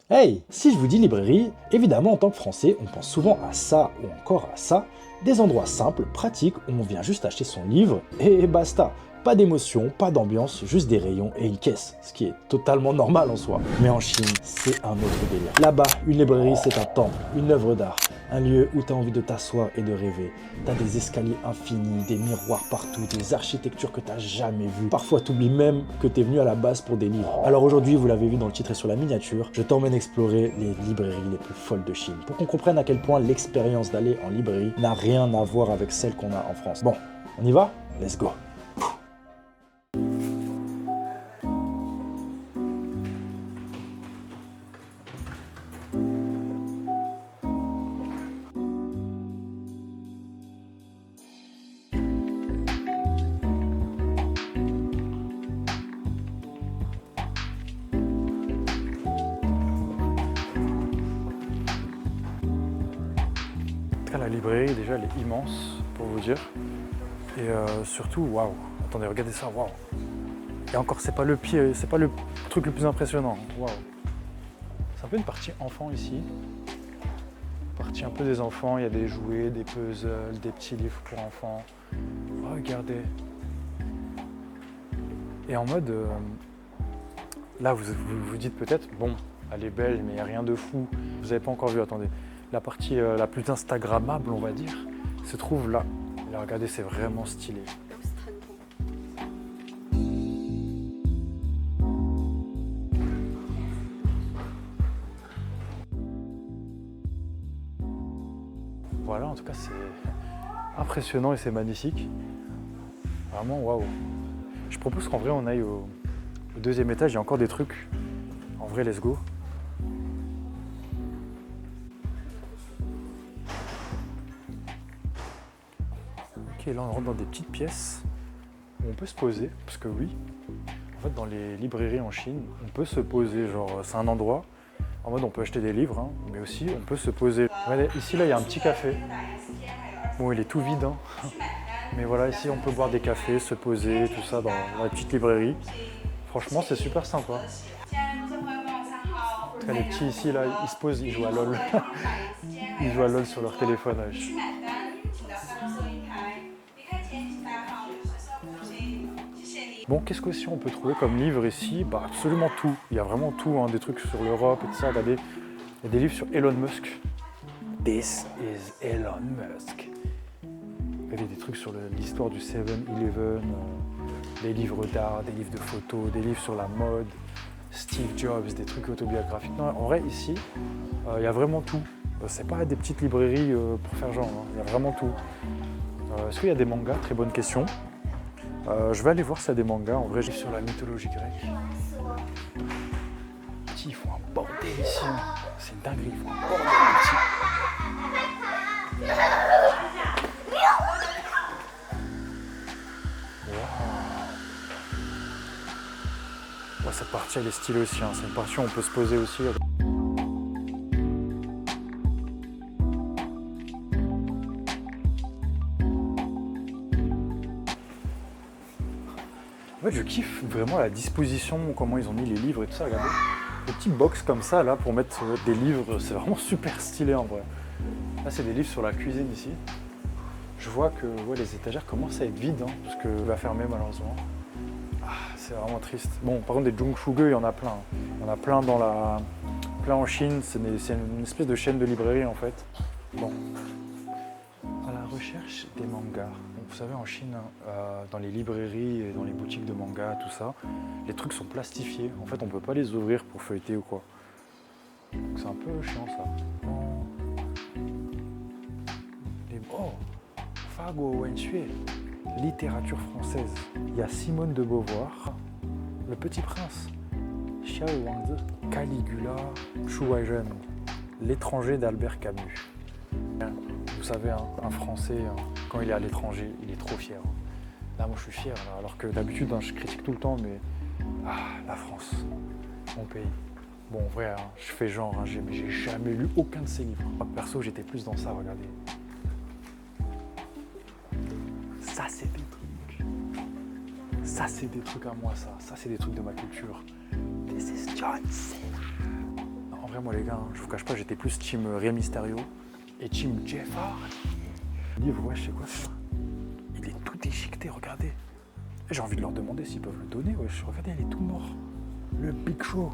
Hey, si je vous dis librairie, évidemment en tant que Français, on pense souvent à ça ou encore à ça, des endroits simples, pratiques où on vient juste acheter son livre et basta. Pas d'émotion, pas d'ambiance, juste des rayons et une caisse, ce qui est totalement normal en soi. Mais en Chine, c'est un autre délire. Là-bas, une librairie c'est un temple, une œuvre d'art, un lieu où t'as envie de t'asseoir et de rêver. T'as des escaliers infinis, des miroirs partout, des architectures que t'as jamais vues. Parfois t'oublies même que t'es venu à la base pour des livres. Alors aujourd'hui, vous l'avez vu dans le titre et sur la miniature, je t'emmène explorer les librairies les plus folles de Chine, pour qu'on comprenne à quel point l'expérience d'aller en librairie n'a rien à voir avec celle qu'on a en France. Bon, on y va? Let's go! La librairie, déjà, elle est immense, pour vous dire. Et surtout, waouh! Attendez, regardez ça, waouh! Et encore, c'est pas le pied, c'est pas le truc le plus impressionnant. Waouh! C'est un peu une partie enfant ici. Partie un peu des enfants, il y a des jouets, des puzzles, des petits livres pour enfants. Regardez! Et en mode, là, vous dites peut-être, bon, elle est belle, mais il n'y a rien de fou. Vous n'avez pas encore vu, attendez. La partie la plus instagrammable, on va dire, se trouve là. Là, regardez, c'est vraiment stylé. Voilà, en tout cas, c'est impressionnant et c'est magnifique. Vraiment, waouh. Je propose qu'en vrai, on aille au deuxième étage. Il y a encore des trucs. En vrai, let's go. Ok, là, on rentre dans des petites pièces où on peut se poser. Parce que oui, en fait, dans les librairies en Chine, on peut se poser. Genre, c'est un endroit. En mode, on peut acheter des livres, hein, mais aussi, on peut se poser. Regardez, ici, là, il y a un petit café. Bon, il est tout vide, hein. Mais voilà, ici, on peut boire des cafés, se poser, tout ça, dans la petite librairie. Franchement, c'est super sympa. En tout cas, les petits ici, là, ils se posent, ils jouent à LOL. Ils jouent à LOL sur leur téléphone. Bon, qu'est-ce que si on peut trouver comme livre ici? Bah, absolument tout. Il y a vraiment tout, hein, des trucs sur l'Europe et tout ça. Regardez, il y a des livres sur Elon Musk. This is Elon Musk. Regardez, des trucs sur l'histoire du 7-Eleven, des livres d'art, des livres de photos, des livres sur la mode, Steve Jobs, des trucs autobiographiques. Non, en vrai, ici, il y a vraiment tout. C'est pas des petites librairies pour faire genre, hein. Il y a vraiment tout. Est-ce qu'il y a des mangas? Très bonne question. Je vais aller voir s'il y a des mangas. En vrai, j'ai sur la mythologie grecque. Petit, ils font un bordel ici. Hein. C'est une dinguerie, ils font un bordel petit. Ouais, cette partie, elle est stylée aussi. Hein. C'est une partie où on peut se poser aussi. En fait, je kiffe vraiment la disposition, comment ils ont mis les livres et tout ça. Regardez, des petits box comme ça là pour mettre des livres, c'est vraiment super stylé en vrai. Là, c'est des livres sur la cuisine ici. Je vois que ouais, les étagères commencent à être vides, hein, parce que va fermer malheureusement. Ah, c'est vraiment triste. Bon, par contre, des Zhongshuge, il y en a plein. Il y en a plein plein en Chine. C'est une espèce de chaîne de librairie en fait. Bon, à la recherche des mangas. Vous savez, en Chine, dans les librairies et dans les boutiques de manga, tout ça, les trucs sont plastifiés. En fait, on ne peut pas les ouvrir pour feuilleter ou quoi. Donc c'est un peu chiant ça. Oh, Fago Wenxue, littérature française. Il y a Simone de Beauvoir, Le Petit Prince, Xiao Wangzi, Caligula, Chu Weizhen, L'étranger d'Albert Camus. Vous savez, hein, un Français, hein, quand il est à l'étranger, il est trop fier. Là, moi, je suis fier, là, alors que d'habitude, hein, je critique tout le temps, mais la France, mon pays. Bon, en vrai, hein, je fais genre, hein, j'ai jamais lu aucun de ces livres. Moi, perso, j'étais plus dans ça, regardez. Ça, c'est des trucs. Ça, c'est des trucs à moi, ça. Ça, c'est des trucs de ma culture. This is John C. En vrai, vrai, moi les gars, je vous cache pas, j'étais plus team Rey Mysterio et team Jeff Hardy. Le livre, ouais, je sais quoi ça. Il est tout déchiqueté, regardez. J'ai envie de leur demander s'ils peuvent le donner, ouais. Regardez, il est tout mort. Le Big Show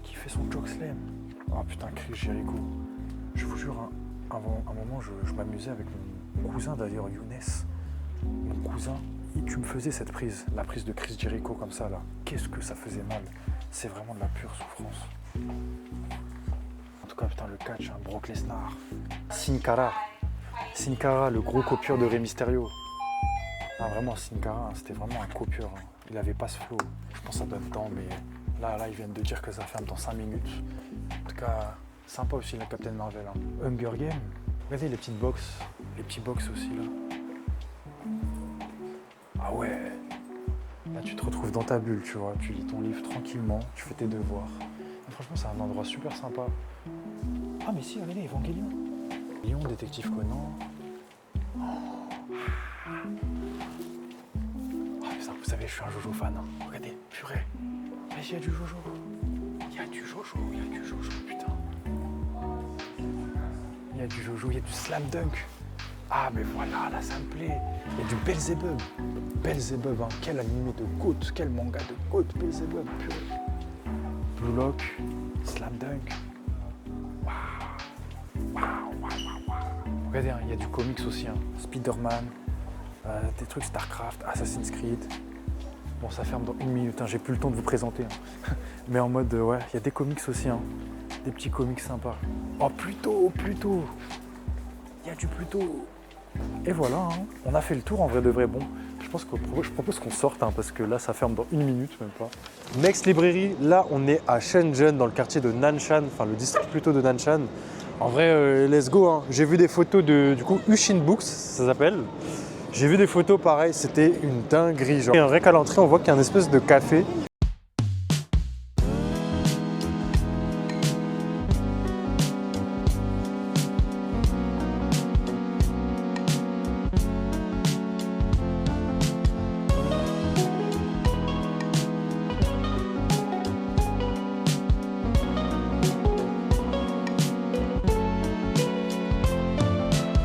qui fait son chokeslam. Oh putain, Chris Jericho. Je vous jure, hein, avant un moment, je m'amusais avec mon cousin d'ailleurs, Younes. Mon cousin, tu me faisais cette prise, la prise de Chris Jericho comme ça là. Qu'est-ce que ça faisait mal. C'est vraiment de la pure souffrance. En tout cas, putain, le catch, hein, Brock Lesnar. Sin Cara. Sin Cara, le gros copieur de Rey Mysterio. Ah, vraiment, Sin Cara, c'était vraiment un copieur. Hein. Il avait pas ce flow. Je pense que ça donne temps, mais là, ils viennent de dire que ça ferme dans 5 minutes. En tout cas, sympa aussi la Captain Marvel. Hein. Hunger Game. Regardez les petites box. Les petits box aussi là. Ah ouais. Là, tu te retrouves dans ta bulle, tu vois. Tu lis ton livre tranquillement, tu fais tes devoirs. Et franchement, c'est un endroit super sympa. Ah, mais si, regardez, Evangelion. Lion, Détective Conan. Ah, putain, vous savez, je suis un Jojo fan. Hein. Regardez, purée. Mais il y a du Jojo. Il y a du Jojo, putain. Il y a du Jojo, il y a du Slam Dunk. Ah, mais voilà, là, ça me plaît. Il y a du Belzebub. Belzebub, hein. Quel animé de GOAT, quel manga de GOAT, Belzebub, purée. Blue Lock, Slam Dunk. Waouh. Regardez, hein, il y a du comics aussi. Hein. Spider-Man, des trucs StarCraft, Assassin's Creed. Bon, ça ferme dans 1 minute, hein. J'ai plus le temps de vous présenter. Hein. Mais en mode, ouais, il y a des comics aussi. Hein. Des petits comics sympas. Oh, Pluto. Il y a du Pluto. Et voilà, hein. On a fait le tour en vrai de vrai. Bon, je propose qu'on sorte hein, parce que là, ça ferme dans 1 minute, même pas. Next Librairie, là, on est à Shenzhen, dans le quartier de Nanshan, enfin le district plutôt de Nanshan. En vrai, let's go. Hein. J'ai vu des photos de, du coup, Ushin Books, ça s'appelle. J'ai vu des photos pareil, c'était une dinguerie. Genre. Et rien qu'à l'entrée, on voit qu'il y a une espèce de café.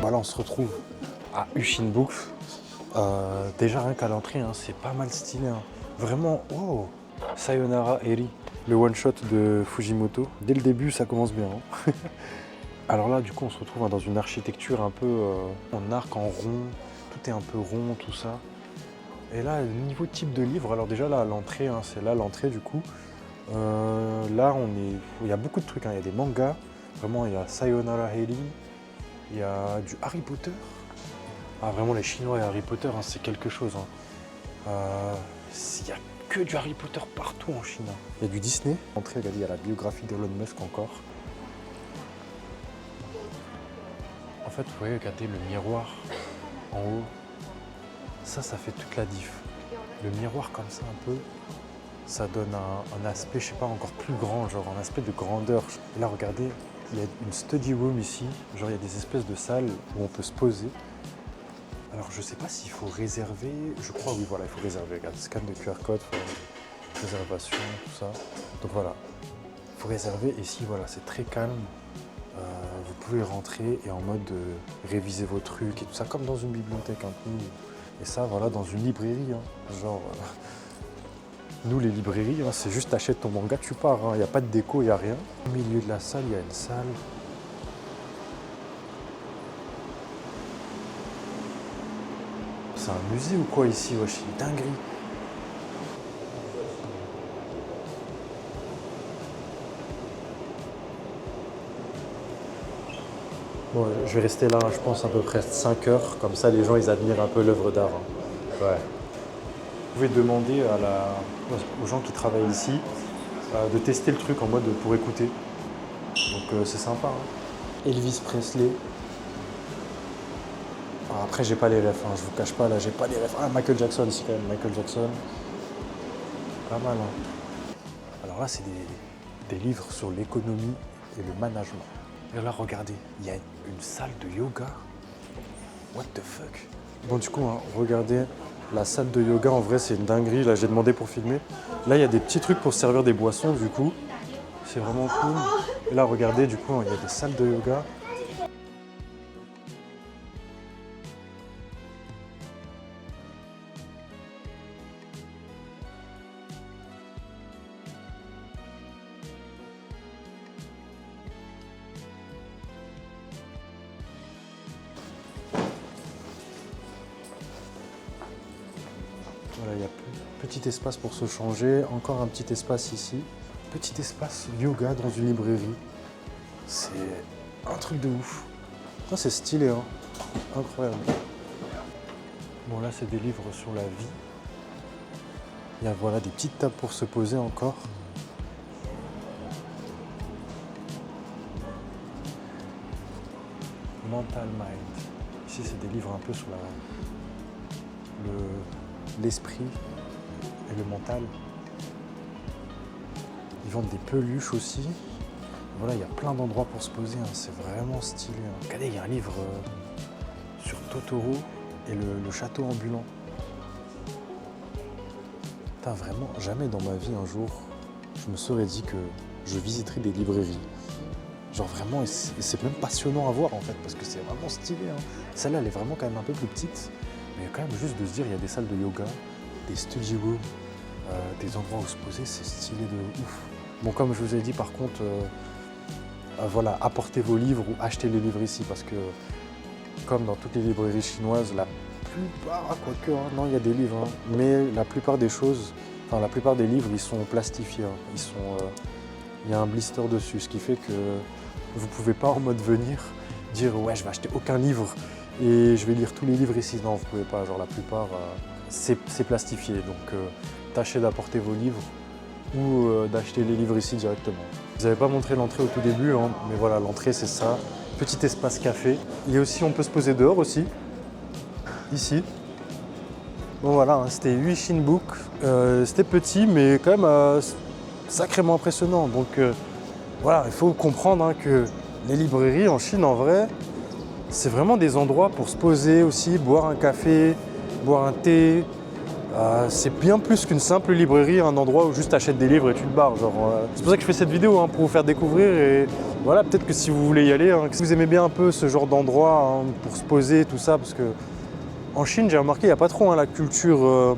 Voilà, on se retrouve à Ushin Books. Déjà rien qu'à l'entrée, hein, c'est pas mal stylé. Hein. Vraiment, oh, Sayonara Eri, le one-shot de Fujimoto. Dès le début, ça commence bien. Hein. Alors là, du coup, on se retrouve hein, dans une architecture un peu en arc, en rond. Tout est un peu rond, tout ça. Et là, niveau type de livre, alors déjà là, à l'entrée, hein, c'est là l'entrée du coup. Là, il y a beaucoup de trucs. Hein. Il y a des mangas. Vraiment, il y a Sayonara Eri. Il y a du Harry Potter. Ah, vraiment, les Chinois et Harry Potter, hein, c'est quelque chose. Hein. Il n'y a que du Harry Potter partout en Chine. Hein. Il y a du Disney. Entrée, regardez, il y a la biographie d'Elon Musk encore. En fait, vous voyez, regardez le miroir en haut. Ça fait toute la diff. Le miroir comme ça, un peu, ça donne un aspect, je sais pas, encore plus grand, genre un aspect de grandeur. Et là, regardez, il y a une study room ici. Genre, il y a des espèces de salles où on peut se poser. Alors, je sais pas s'il faut réserver. Je crois, oui, voilà, il faut réserver. Regarde, scan de QR code, réservation, tout ça. Donc voilà, il faut réserver. Et ici, voilà, c'est très calme. Vous pouvez rentrer et en mode réviser vos trucs et tout ça, comme dans une bibliothèque un peu. Et ça, voilà, dans une librairie. Hein. Genre, nous, les librairies, hein, c'est juste t'achètes ton manga, tu pars. Il n'y a pas de déco, il n'y a rien. Au milieu de la salle, il y a une salle. C'est un musée ou quoi ici? Wesh, c'est une dinguerie. Bon, je vais rester là, je pense, à peu près 5 heures. Comme ça, les gens, ils admirent un peu l'œuvre d'art. Hein. Ouais. Vous pouvez demander aux gens qui travaillent ici de tester le truc en mode pour écouter. Donc, c'est sympa. Hein. Elvis Presley. Après, j'ai pas les refs, hein, je vous cache pas, là, j'ai pas les refs. Ah, Michael Jackson ici, quand même, Michael Jackson. Pas mal, hein. Alors là, c'est des livres sur l'économie et le management. Et là, regardez, il y a une salle de yoga. What the fuck? Bon, du coup, hein, regardez, la salle de yoga, en vrai, c'est une dinguerie. Là, j'ai demandé pour filmer. Là, il y a des petits trucs pour servir des boissons, du coup. C'est vraiment cool. Et là, regardez, du coup, il y a des salles de yoga. Voilà, il y a petit espace pour se changer, encore un petit espace ici. Petit espace yoga dans une librairie. C'est un truc de ouf. Ça, c'est stylé, hein. Incroyable. Bon, là, c'est des livres sur la vie. Il y a voilà, des petites tables pour se poser encore. Mental Mind. Ici, c'est des livres un peu sur l'esprit et le mental. Ils vendent des peluches aussi. Voilà, il y a plein d'endroits pour se poser, hein. C'est vraiment stylé, hein. Regardez, il y a un livre sur Totoro et le château ambulant. Putain, vraiment, jamais dans ma vie un jour, je me serais dit que je visiterais des librairies. Genre vraiment, et c'est même passionnant à voir en fait, parce que c'est vraiment stylé, hein. Celle-là, elle est vraiment quand même un peu plus petite, mais quand même juste de se dire, il y a des salles de yoga, des study rooms, des endroits où se poser, c'est stylé de ouf. Bon, comme je vous ai dit, par contre, voilà, apportez vos livres ou achetez les livres ici, parce que comme dans toutes les librairies chinoises, la plupart, quoique, hein, non, il y a des livres, hein, mais la plupart des choses, enfin la plupart des livres, ils sont plastifiés, hein. Ils sont, il y a un blister dessus, ce qui fait que vous ne pouvez pas en mode venir dire ouais, je vais acheter aucun livre et je vais lire tous les livres ici. Non, vous pouvez pas, genre la plupart, c'est plastifié, donc tâchez d'apporter vos livres ou d'acheter les livres ici directement. Je vous avais pas montré l'entrée au tout début, hein, mais voilà, l'entrée c'est ça. Petit espace café. Il y a aussi, on peut se poser dehors aussi, ici. Bon voilà, hein, c'était 8 Shinbook. C'était petit, mais quand même sacrément impressionnant. Donc voilà, il faut comprendre, hein, que les librairies en Chine, en vrai, c'est vraiment des endroits pour se poser aussi, boire un café, boire un thé. C'est bien plus qu'une simple librairie, un endroit où juste tu achètes des livres et tu te barres. C'est pour ça que je fais cette vidéo, hein, pour vous faire découvrir. Et voilà, peut-être que si vous voulez y aller, hein, si vous aimez bien un peu ce genre d'endroit, hein, pour se poser, tout ça, parce que en Chine, j'ai remarqué, il n'y a pas trop, hein, la culture, vous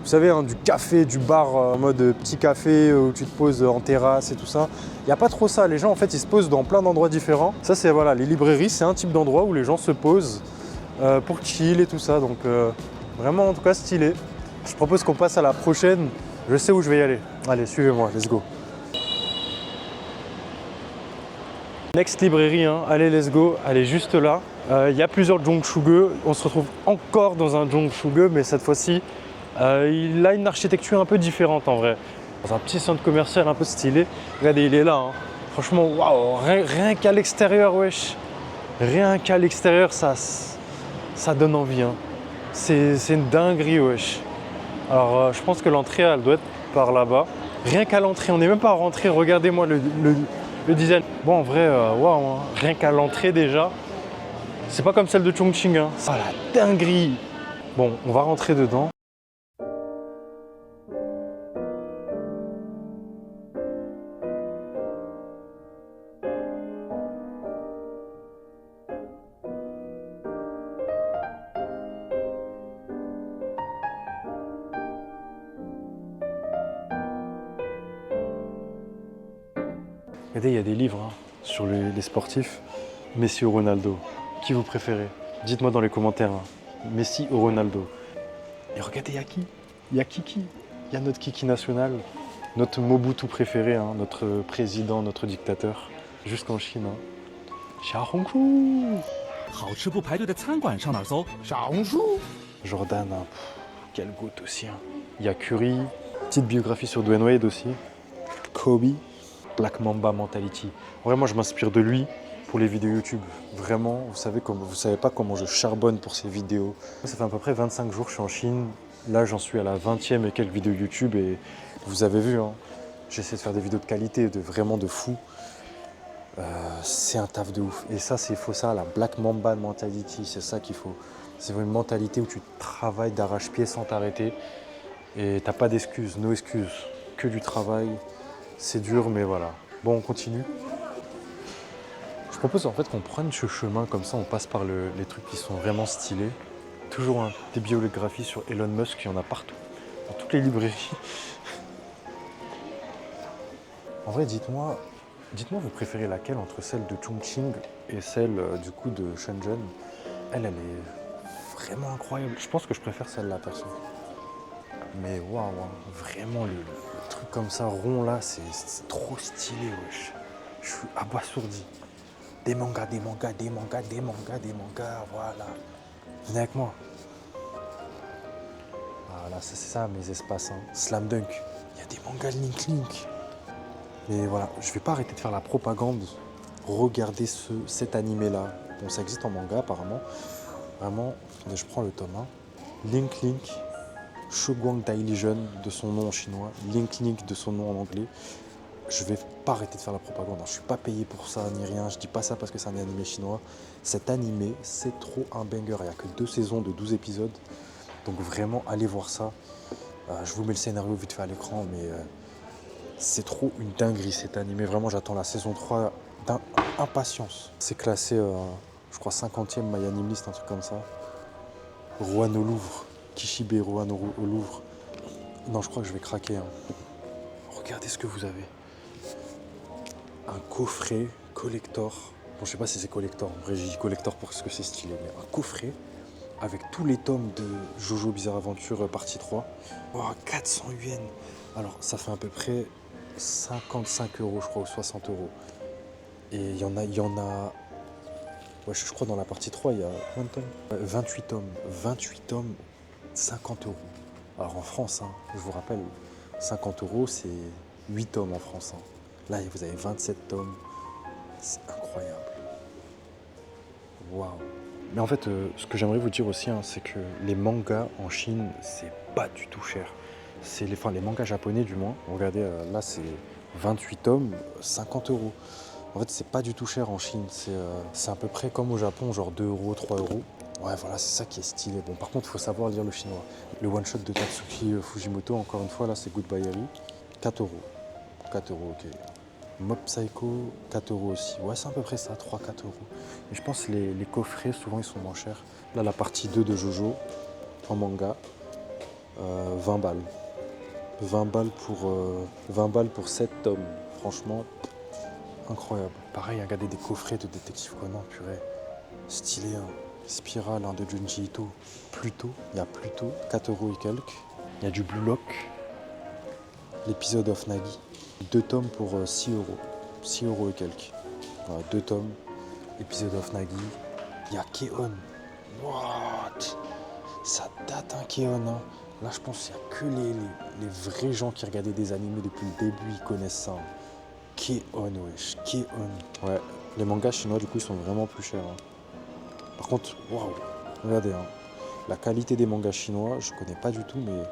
savez, hein, du café, du bar en mode petit café où tu te poses en terrasse et tout ça. Il n'y a pas trop ça. Les gens, en fait, ils se posent dans plein d'endroits différents. Ça, c'est voilà, les librairies, c'est un type d'endroit où les gens se posent pour chill et tout ça. Donc vraiment, en tout cas, stylé. Je propose qu'on passe à la prochaine. Je sais où je vais y aller. Allez, suivez-moi, let's go. Next librairie, hein. Allez, let's go. Elle est juste là. Il y a plusieurs Zhongshuge. On se retrouve encore dans un Zhongshuge, mais cette fois-ci, il a une architecture un peu différente en vrai. Dans un petit centre commercial un peu stylé. Regardez, il est là, hein. Franchement, waouh, rien qu'à l'extérieur, wesh. Rien qu'à l'extérieur, ça donne envie, hein. C'est une dinguerie, wesh. Alors, je pense que l'entrée, elle doit être par là-bas. Rien qu'à l'entrée, on n'est même pas rentré. Regardez-moi le design. Bon, en vrai, waouh, hein. Rien qu'à l'entrée déjà. C'est pas comme celle de Chongqing, hein. Ah, la dinguerie. Bon, on va rentrer dedans. Regardez, il y a des livres, hein, sur les sportifs. Messi ou Ronaldo, qui vous préférez? Dites-moi dans les commentaires, hein. Messi ou Ronaldo. Et regardez, il y a qui? Il y a Kiki. Il y a notre Kiki national, notre Mobutu préféré, hein, notre président, notre dictateur, jusqu'en Chine, hein. Xiaohongshu. Jordan, hein, quel goût aussi, hein. Il y a Curry, petite biographie sur Dwayne Wade aussi. Kobe. Black Mamba Mentality. Vraiment, je m'inspire de lui pour les vidéos YouTube. Vraiment, vous savez pas comment je charbonne pour ces vidéos. Ça fait à peu près 25 jours que je suis en Chine. Là, j'en suis à la 20e et quelques vidéos YouTube et vous avez vu, hein, j'essaie de faire des vidéos de qualité, vraiment de fou. C'est un taf de ouf. Et ça, il faut ça, la Black Mamba Mentality, c'est ça qu'il faut. C'est une mentalité où tu travailles d'arrache-pied sans t'arrêter et t'as pas d'excuses, no excuses, que du travail. C'est dur, mais voilà. Bon, on continue. Je propose en fait qu'on prenne ce chemin comme ça, on passe par les trucs qui sont vraiment stylés. Toujours des biographies sur Elon Musk, il y en a partout, dans toutes les librairies. En vrai, dites-moi, vous préférez laquelle entre celle de Chongqing et celle du coup de Shenzhen? Elle est vraiment incroyable. Je pense que je préfère celle-là, perso. Mais waouh, vraiment le truc comme ça, rond là, c'est trop stylé, wesh. Je suis abasourdi. Des mangas, des mangas, des mangas, des mangas, des mangas, voilà. Venez avec moi. Voilà, c'est ça mes espaces. Hein. Slam Dunk. Il y a des mangas Link Link. Mais voilà, je vais pas arrêter de faire la propagande. Regardez cet animé-là. Bon, ça existe en manga apparemment. Vraiment, attendez, je prends le tome 1. Link Link. Shoguang Dailijon de son nom en chinois. Link Link de son nom en anglais. Je vais pas arrêter de faire la propagande. Je suis pas payé pour ça ni rien. Je dis pas ça parce que c'est un animé chinois. Cet animé, c'est trop un banger. Il n'y a que 2 saisons de 12 épisodes. Donc vraiment, allez voir ça. Je vous mets le scénario vite fait à l'écran, mais c'est trop une dinguerie cet animé. Vraiment, j'attends la saison 3 d'impatience. C'est classé, je crois, 50e My Anime List, un truc comme ça. Rouen au Louvre. Kishibe Rouen au Louvre. Non, je crois que je vais craquer. Hein. Regardez ce que vous avez. Un coffret collector. Bon, je sais pas si c'est collector. En vrai, j'ai dit collector parce que c'est stylé. Mais un coffret avec tous les tomes de Jojo Bizarre Adventure partie 3. Oh, 400 yens. Alors, ça fait à peu près 55 euros, je crois, ou 60 euros. Et il y en a. Ouais, je crois dans la partie 3, il y a combien de tomes 28 tomes. 28 tomes, 50 euros. Alors en France, hein, je vous rappelle, 50 euros, c'est 8 tomes en France. Hein. Là, vous avez 27 tomes. C'est incroyable. Waouh. Mais en fait, ce que j'aimerais vous dire aussi, hein, c'est que les mangas en Chine, c'est pas du tout cher. C'est les mangas japonais du moins. Regardez, là c'est 28 tomes, 50 euros. En fait, c'est pas du tout cher en Chine. C'est à peu près comme au Japon, genre 2 euros, 3 euros. Ouais, voilà, c'est ça qui est stylé. Bon, par contre, il faut savoir lire le chinois. Le one-shot de Tatsuki Fujimoto, encore une fois, là, c'est Goodbye Harry. 4 euros. 4 euros, ok. Mob Psycho, 4 euros aussi. Ouais, c'est à peu près ça, 3-4 euros. Et je pense que les coffrets, souvent, ils sont moins chers. Là, la partie 2 de Jojo, en manga, 20 balles. 20 balles pour 7 tomes. Franchement, incroyable. Pareil, regardez des coffrets de détective Conan, purée. Stylé, hein. Spirale de Junji Ito. Pluto, il y a Pluto, 4 euros et quelques. Il y a du Blue Lock. L'épisode of Nagi. 2 tomes pour 6 euros. 6 euros et quelques. Voilà, 2 tomes. Épisode of Nagi. Il y a Keon. What? Ça date, hein, Keon. Hein. Là, je pense qu'il n'y a que les vrais gens qui regardaient des animés depuis le début, ils connaissent ça. Hein. Keon, wesh. Keon. Ouais, les mangas chinois, du coup, ils sont vraiment plus chers. Hein. Par contre, waouh. Regardez, hein. La qualité des mangas chinois, je connais pas du tout, mais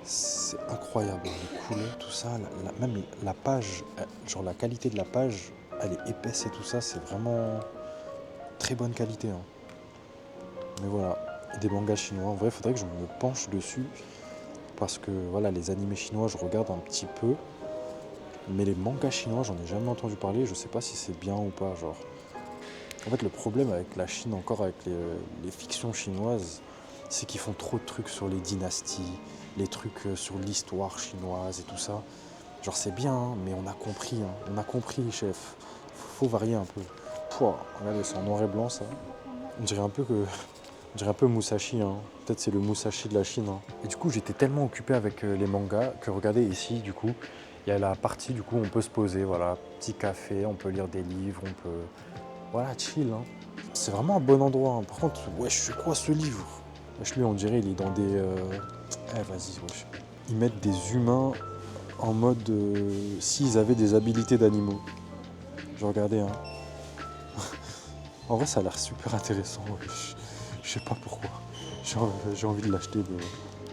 c'est incroyable. Les couleurs, tout ça, même la page, genre la qualité de la page, elle est épaisse et tout ça, c'est vraiment très bonne qualité. Hein. Mais voilà, des mangas chinois, en vrai, il faudrait que je me penche dessus, parce que voilà, les animés chinois, je regarde un petit peu, mais les mangas chinois, j'en ai jamais entendu parler, je sais pas si c'est bien ou pas, genre. En fait, le problème avec la Chine, encore avec les fictions chinoises, c'est qu'ils font trop de trucs sur les dynasties, les trucs sur l'histoire chinoise et tout ça. Genre, c'est bien, hein, mais on a compris, hein. On a compris, chef. Faut varier un peu. Pouah, regardez, c'est en noir et blanc, ça. On dirait un peu Musashi, hein. Peut-être c'est le Musashi de la Chine. Hein. Et du coup, j'étais tellement occupé avec les mangas que regardez ici, du coup, il y a la partie, du coup, où on peut se poser, voilà, petit café, on peut lire des livres, on peut... Voilà, chill. Hein. C'est vraiment un bon endroit. Hein. Par contre, wesh, c'est quoi ce livre? Wesh, lui, on dirait, il est dans des... vas-y, wesh. Ils mettent des humains en mode... s'ils avaient des habilités d'animaux. Je regardais, hein. En vrai, ça a l'air super intéressant. Wesh. Je sais pas pourquoi. J'ai envie de l'acheter, mais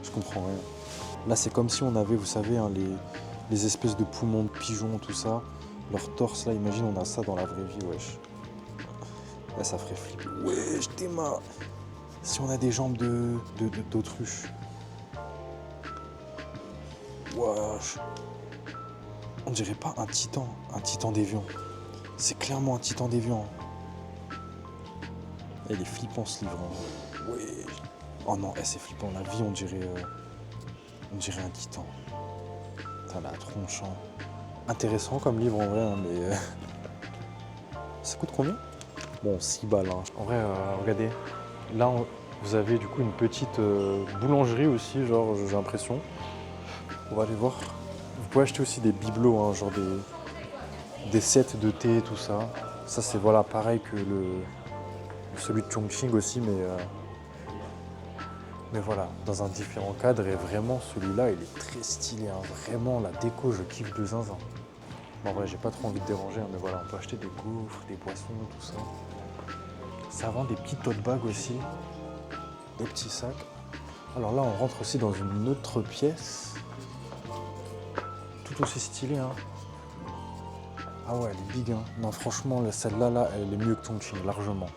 je comprends rien. Là, c'est comme si on avait, vous savez, hein, les espèces de poumons de pigeons, tout ça. Leur torse, là, imagine, on a ça dans la vraie vie, wesh. Là, ça ferait flipper. Wesh, t'es marre. Si on a des jambes d'autruche. Wesh. On dirait pas un titan d'évian. C'est clairement un titan d'évian. Il est flippant ce livre. Hein. Ouais. Oh non, c'est flippant. La vie, on dirait un titan. Putain, la tronche. Hein. Intéressant comme livre en vrai, hein, mais ça coûte combien? Bon, 6 balles. Hein. En vrai, regardez. Là, vous avez du coup une petite boulangerie aussi, genre j'ai l'impression. On va aller voir. Vous pouvez acheter aussi des bibelots, hein, genre des sets de thé, tout ça. Ça c'est voilà pareil que celui de Chongqing aussi, mais voilà, dans un différent cadre. Et vraiment celui-là, il est très stylé. Hein. Vraiment, la déco, je kiffe de zinzin. Bon, en vrai, j'ai pas trop envie de déranger, hein, mais voilà, on peut acheter des gaufres, des boissons, tout ça. Ça vend des petites tote bags aussi, des petits sacs. Alors là, on rentre aussi dans une autre pièce. Tout aussi stylé, hein. Ah ouais, elle est big, hein. Non, franchement, celle-là, là, elle est mieux que Chongqing, largement.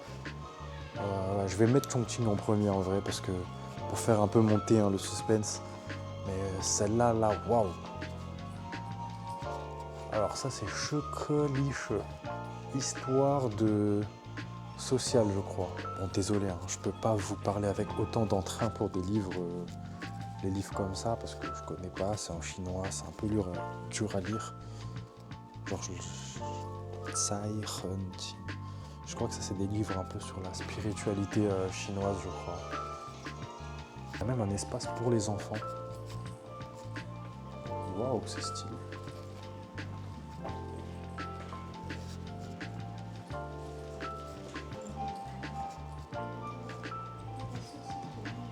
Je vais mettre Chongqing en premier, en vrai, parce que pour faire un peu monter hein, le suspense. Mais celle-là, là, waouh. Alors ça, c'est Chocoliche. Histoire de social, je crois. Bon, désolé, hein, je peux pas vous parler avec autant d'entrain pour des livres... les livres comme ça, parce que je connais pas, c'est en chinois, c'est un peu dur à lire. Genre, je crois que ça c'est des livres un peu sur la spiritualité chinoise, je crois. Il y a même un espace pour les enfants. Waouh, c'est stylé.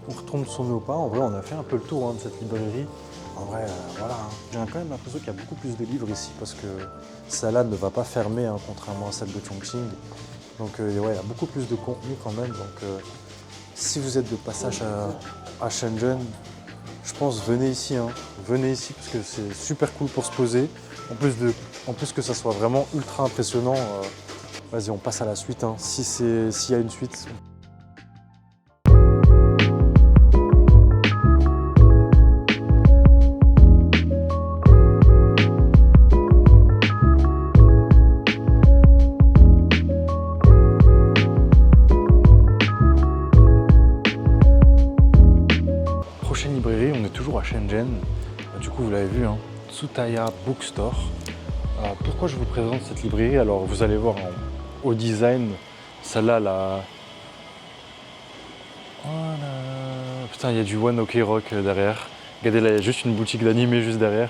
On retourne sur nos pas. En vrai, on a fait un peu le tour hein, de cette librairie. En vrai, voilà. Hein. J'ai quand même l'impression qu'il y a beaucoup plus de livres ici parce que Salad ne va pas fermer, hein, contrairement à celle de Chongqing. Donc, ouais, il y a beaucoup plus de contenu quand même. Donc, si vous êtes de passage à Shenzhen, je pense venez ici. Hein. Venez ici parce que c'est super cool pour se poser. En plus que ça soit vraiment ultra impressionnant. Vas-y, on passe à la suite. Hein. S'il y a une suite. Prochaine librairie, on est toujours à Shenzhen. Du coup, vous l'avez vu, hein, Tsutaya Bookstore. Pourquoi je vous présente cette librairie? Alors, vous allez voir au design, celle-là, la... Voilà. Putain, il y a du One Ok Rock derrière. Regardez là, il y a juste une boutique d'animé juste derrière.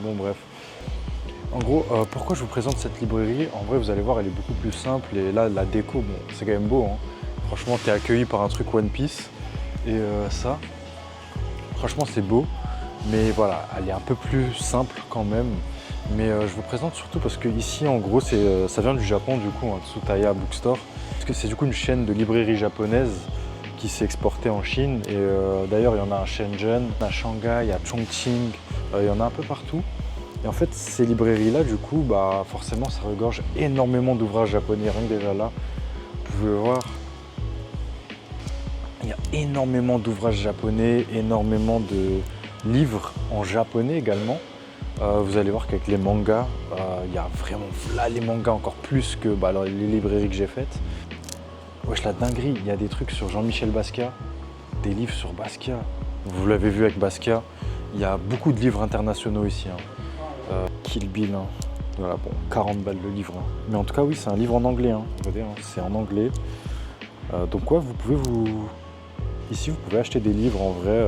Bon, bref. En gros, pourquoi je vous présente cette librairie? En vrai, vous allez voir, elle est beaucoup plus simple. Et là, la déco, bon, c'est quand même beau. Hein. Franchement, t'es accueilli par un truc One Piece. Et ça, franchement, c'est beau. Mais voilà, elle est un peu plus simple quand même. Mais je vous présente surtout parce que ici, en gros, ça vient du Japon, du coup, hein, Tsutaya Bookstore. Parce que c'est du coup une chaîne de librairies japonaises qui s'est exportée en Chine. Et d'ailleurs, il y en a à Shenzhen, à Shanghai, à Chongqing, il y en a un peu partout. Et en fait, ces librairies-là, du coup, bah, forcément, ça regorge énormément d'ouvrages japonais. Rien que déjà là, vous pouvez voir, il y a énormément d'ouvrages japonais, énormément de livres en japonais également. Vous allez voir qu'avec les mangas, il y a vraiment là les mangas encore plus que les librairies que j'ai faites. Wesh, la dinguerie, il y a des trucs sur Jean-Michel Basquiat, des livres sur Basquiat. Vous l'avez vu avec Basquiat, il y a beaucoup de livres internationaux ici. Hein. Kill Bill, hein. Voilà, bon, 40 balles le livre. Hein. Mais en tout cas, oui, c'est un livre en anglais. Hein. Regardez, hein, c'est en anglais. Donc, ouais, ici, vous pouvez acheter des livres en vrai,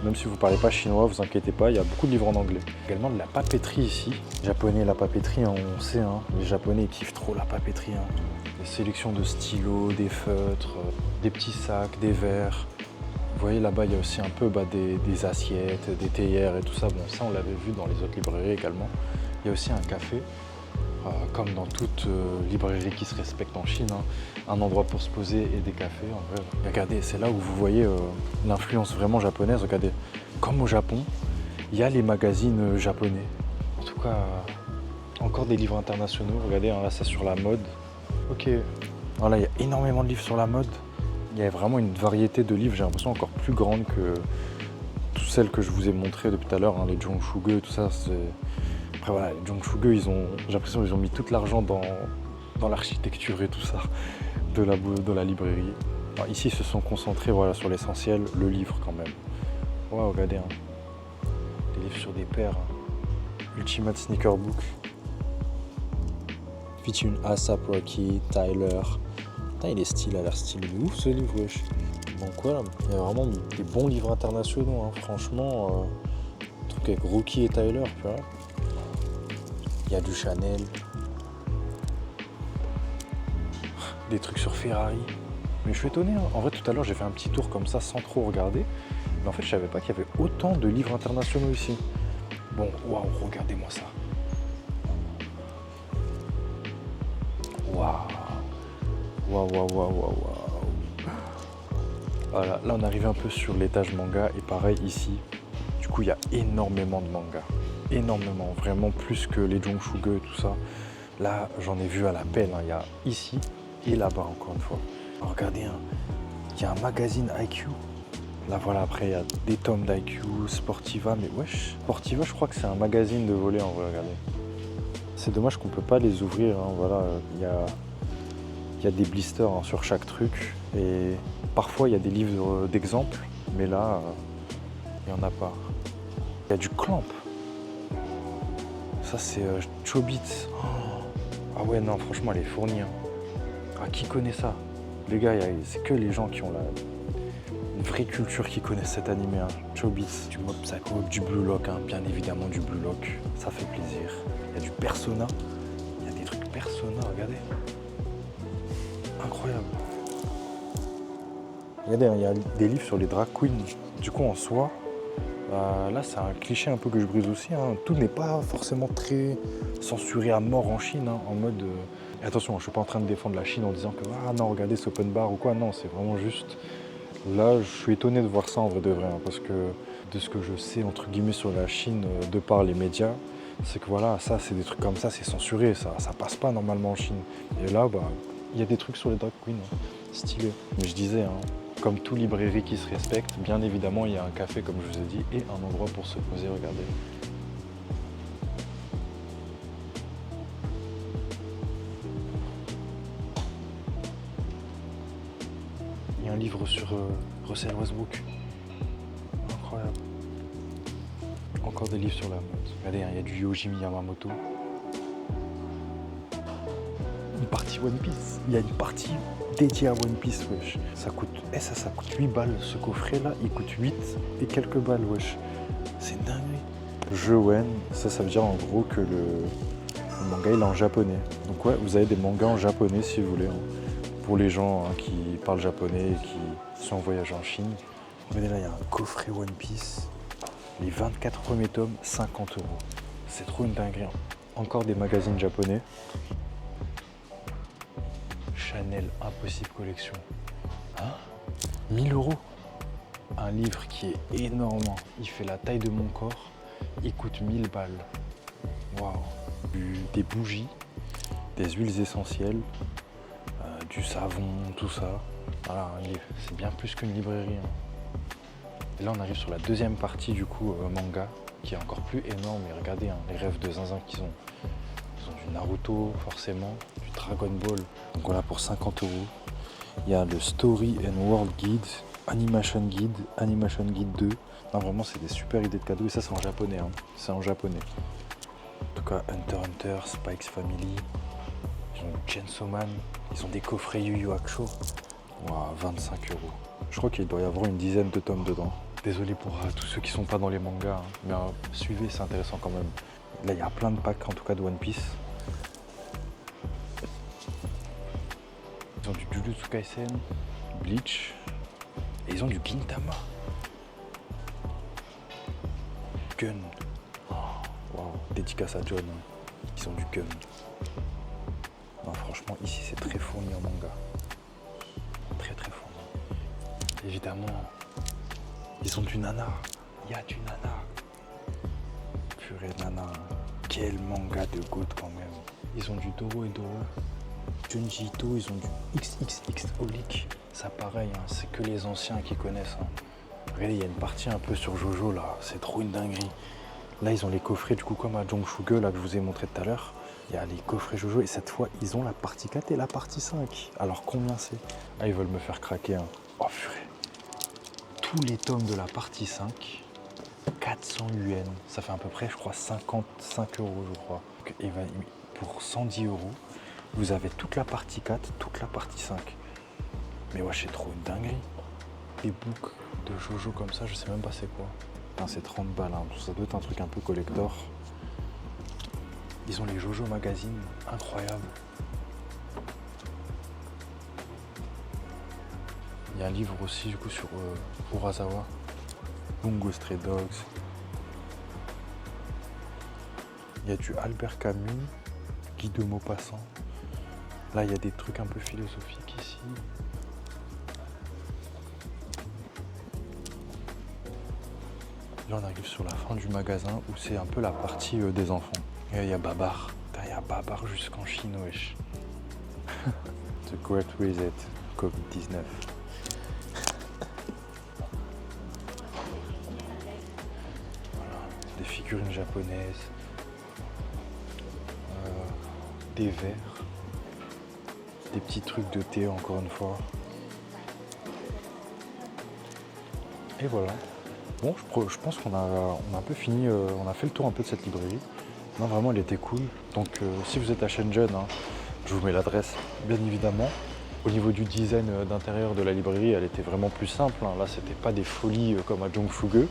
même si vous ne parlez pas chinois, vous inquiétez pas, il y a beaucoup de livres en anglais. Également de la papeterie ici. Japonais, la papeterie, hein, on sait, hein, les Japonais ils kiffent trop la papeterie. Hein. Des sélections de stylos, des feutres, des petits sacs, des verres. Vous voyez là-bas, il y a aussi un peu des assiettes, des théières et tout ça. Bon, ça, on l'avait vu dans les autres librairies également. Il y a aussi un café. Comme dans toute librairie qui se respecte en Chine, hein, un endroit pour se poser et des cafés. En vrai. Regardez, c'est là où vous voyez l'influence vraiment japonaise. Regardez, comme au Japon, il y a les magazines japonais. En tout cas, encore des livres internationaux. Regardez, hein, là, c'est sur la mode. Ok, Voilà, il y a énormément de livres sur la mode. Il y a vraiment une variété de livres, j'ai l'impression encore plus grande que toutes celles que je vous ai montrées depuis tout à l'heure, hein, les Jungsuge et tout ça. Après voilà, les Jungsuge, j'ai l'impression qu'ils ont mis tout l'argent dans l'architecture et tout ça de la librairie. Alors, ici, ils se sont concentrés voilà, sur l'essentiel, le livre quand même. Waouh, regardez, hein. Des livres sur des paires. Hein. Ultimate Sneaker Book. Featuring ASAP Rocky, Tyler. Putain, il est stylé, a l'air stylé de ouf ce livre, wesh. Donc voilà, il y a vraiment des bons livres internationaux, hein. Franchement. Truc avec Rocky et Tyler, tu vois. Il y a du Chanel. Des trucs sur Ferrari. Mais je suis étonné, hein. En vrai tout à l'heure j'ai fait un petit tour comme ça sans trop regarder. Mais en fait je savais pas qu'il y avait autant de livres internationaux ici. Bon, waouh, regardez-moi ça. Waouh. Waouh, waouh, waouh, waouh, waouh. Voilà, là on arrive un peu sur l'étage manga et pareil ici. Du coup il y a énormément de mangas. Énormément, vraiment plus que les Jungsuge et tout ça. Là j'en ai vu à la peine, hein. Il y a ici et là-bas encore une fois. Regardez, hein. Il y a un magazine IQ. Là voilà, après il y a des tomes d'IQ, Sportiva, mais wesh. Sportiva je crois que c'est un magazine de volley en vrai, regardez. C'est dommage qu'on peut pas les ouvrir, hein. Voilà, il y a des blisters hein, sur chaque truc. Et parfois il y a des livres d'exemples, mais là, il n'y en a pas. Il y a du Clamp. Ça c'est Chobits. Oh. Ah ouais non, franchement elle est fournie. Hein. Ah, qui connaît ça? Les gars, c'est que les gens qui ont une vraie culture qui connaissent cet animé. Hein. Chobits, du Mob Psycho, du Blue Lock, hein. Bien évidemment du Blue Lock. Ça fait plaisir. Il y a du Persona. Il y a des trucs Persona, regardez. Incroyable. Regardez, hein, il y a des livres sur les drag queens. Du coup, en soi, là, c'est un cliché un peu que je brise aussi. Hein. Tout n'est pas forcément très censuré à mort en Chine, hein, en mode... Et attention, je ne suis pas en train de défendre la Chine en disant que ah non, regardez ce open bar ou quoi. Non, c'est vraiment juste... Là, je suis étonné de voir ça en vrai de vrai. Hein, parce que de ce que je sais, entre guillemets, sur la Chine, de par les médias, c'est que voilà, ça, c'est des trucs comme ça, c'est censuré. Ça passe pas normalement en Chine. Et là, bah, il y a des trucs sur les drag queens. Hein, stylé. Mais je disais, hein, comme toute librairie qui se respecte, bien évidemment, il y a un café, comme je vous ai dit, et un endroit pour se poser, regardez. Il y a un livre sur Russell Westbrook. Incroyable. Encore des livres sur la mode. Regardez, hein, il y a du Yojimi Yamamoto. Une partie One Piece. Il y a une partie dédiée à One Piece, wesh. Ça coûte 8 balles. Ce coffret-là, il coûte 8 et quelques balles, wesh. C'est dingue. Jewen, ça veut dire en gros que le manga, il est en japonais. Donc ouais, vous avez des mangas en japonais si vous voulez. Hein. Pour les gens hein, qui parlent japonais et qui sont en voyage en Chine. Regardez là, il y a un coffret One Piece. Les 24 premiers tomes, 50 €. C'est trop une dinguerie. Encore des magazines japonais. Chanel Impossible Collection. Hein 1000 €. Un livre qui est énorme. Il fait la taille de mon corps. Il coûte 1000 balles. Waouh. Des bougies, des huiles essentielles, du savon, tout ça. Voilà, un livre. C'est bien plus qu'une librairie. Hein. Et là, on arrive sur la deuxième partie du coup manga, qui est encore plus énorme. Et regardez, hein, les rêves de zinzin qu'ils ont. Ils ont du Naruto, forcément, du Dragon Ball. Donc voilà, pour 50 €. Il y a le Story and World Guide, Animation Guide 2. Non, vraiment, c'est des super idées de cadeaux. Et ça, c'est en japonais. Hein. C'est en japonais. En tout cas, Hunter x Hunter, Spikes Family. Ils ont Chainsaw Man. Ils ont des coffrets Yu Yu Hakusho. Wow, 25 €. Je crois qu'il doit y avoir une dizaine de tomes dedans. Désolé pour tous ceux qui sont pas dans les mangas, hein. Mais suivez, c'est intéressant quand même. Là, il y a plein de packs, en tout cas de One Piece. Ils ont du Jujutsu Kaisen, Bleach, et ils ont du Gintama. Gun. Oh, wow, dédicace à John. Hein. Ils ont du Gun. Non, franchement, ici, c'est très fourni en manga. Très, très fourni. Évidemment, ils ont du Nana. Il y a du Nana. Purée Nana. Quel manga de goût quand même. Ils ont du Doro et Doro. Junji Ito, ils ont du XXX Holic. Ça pareil, hein, c'est que les anciens qui connaissent. Hein. Regardez, il y a une partie un peu sur Jojo là, c'est trop une dinguerie. Là, ils ont les coffrets du coup comme à Jongfuge là que je vous ai montré tout à l'heure. Il y a les coffrets Jojo et cette fois, ils ont la partie 4 et la partie 5. Alors combien c'est? Ah, ils veulent me faire craquer. Hein. Oh purée. Tous les tomes de la partie 5, 400 yuan. Ça fait à peu près, je crois, 55 euros, je crois. Et pour 110 euros, vous avez toute la partie 4, toute la partie 5. Mais ouais, c'est trop une dinguerie. Les books de Jojo comme ça, je sais même pas c'est quoi. Enfin, c'est 30 balles, hein. Ça doit être un truc un peu collector. Ils ont les Jojo Magazine, incroyable. Il y a un livre aussi du coup sur Urasawa, Bungo Stray Dogs. Il y a du Albert Camus, Guy de Maupassant. Là, il y a des trucs un peu philosophiques ici. Là, on arrive sur la fin du magasin où c'est un peu la partie des enfants. Et il y a Babar. Il y a Babar jusqu'en Chine, wesh. The Great Reset, Covid-19. Voilà, des figurines japonaises. Des verres. Des petits trucs de thé, encore une fois. Et voilà. Bon, je pense qu'on a un peu fini, on a fait le tour un peu de cette librairie. Non, vraiment, elle était cool. Donc, si vous êtes à Shenzhen, hein, je vous mets l'adresse, bien évidemment. Au niveau du design d'intérieur de la librairie, elle était vraiment plus simple. Hein. Là, c'était pas des folies comme à Jongfuge.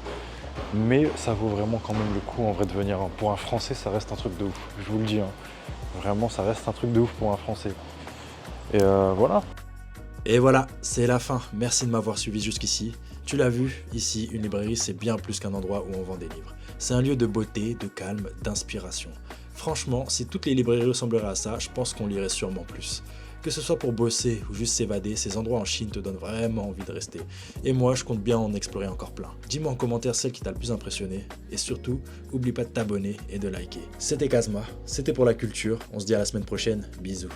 Mais ça vaut vraiment quand même le coup, en vrai, de venir. Hein. Pour un Français, ça reste un truc de ouf. Je vous le dis. Hein. Vraiment, ça reste un truc de ouf pour un Français. Et voilà. Et voilà, c'est la fin. Merci de m'avoir suivi jusqu'ici. Tu l'as vu, ici, une librairie, c'est bien plus qu'un endroit où on vend des livres. C'est un lieu de beauté, de calme, d'inspiration. Franchement, si toutes les librairies ressembleraient à ça, je pense qu'on lirait sûrement plus. Que ce soit pour bosser ou juste s'évader, ces endroits en Chine te donnent vraiment envie de rester. Et moi, je compte bien en explorer encore plein. Dis-moi en commentaire celle qui t'a le plus impressionné. Et surtout, oublie pas de t'abonner et de liker. C'était Kazma, c'était pour la culture. On se dit à la semaine prochaine. Bisous.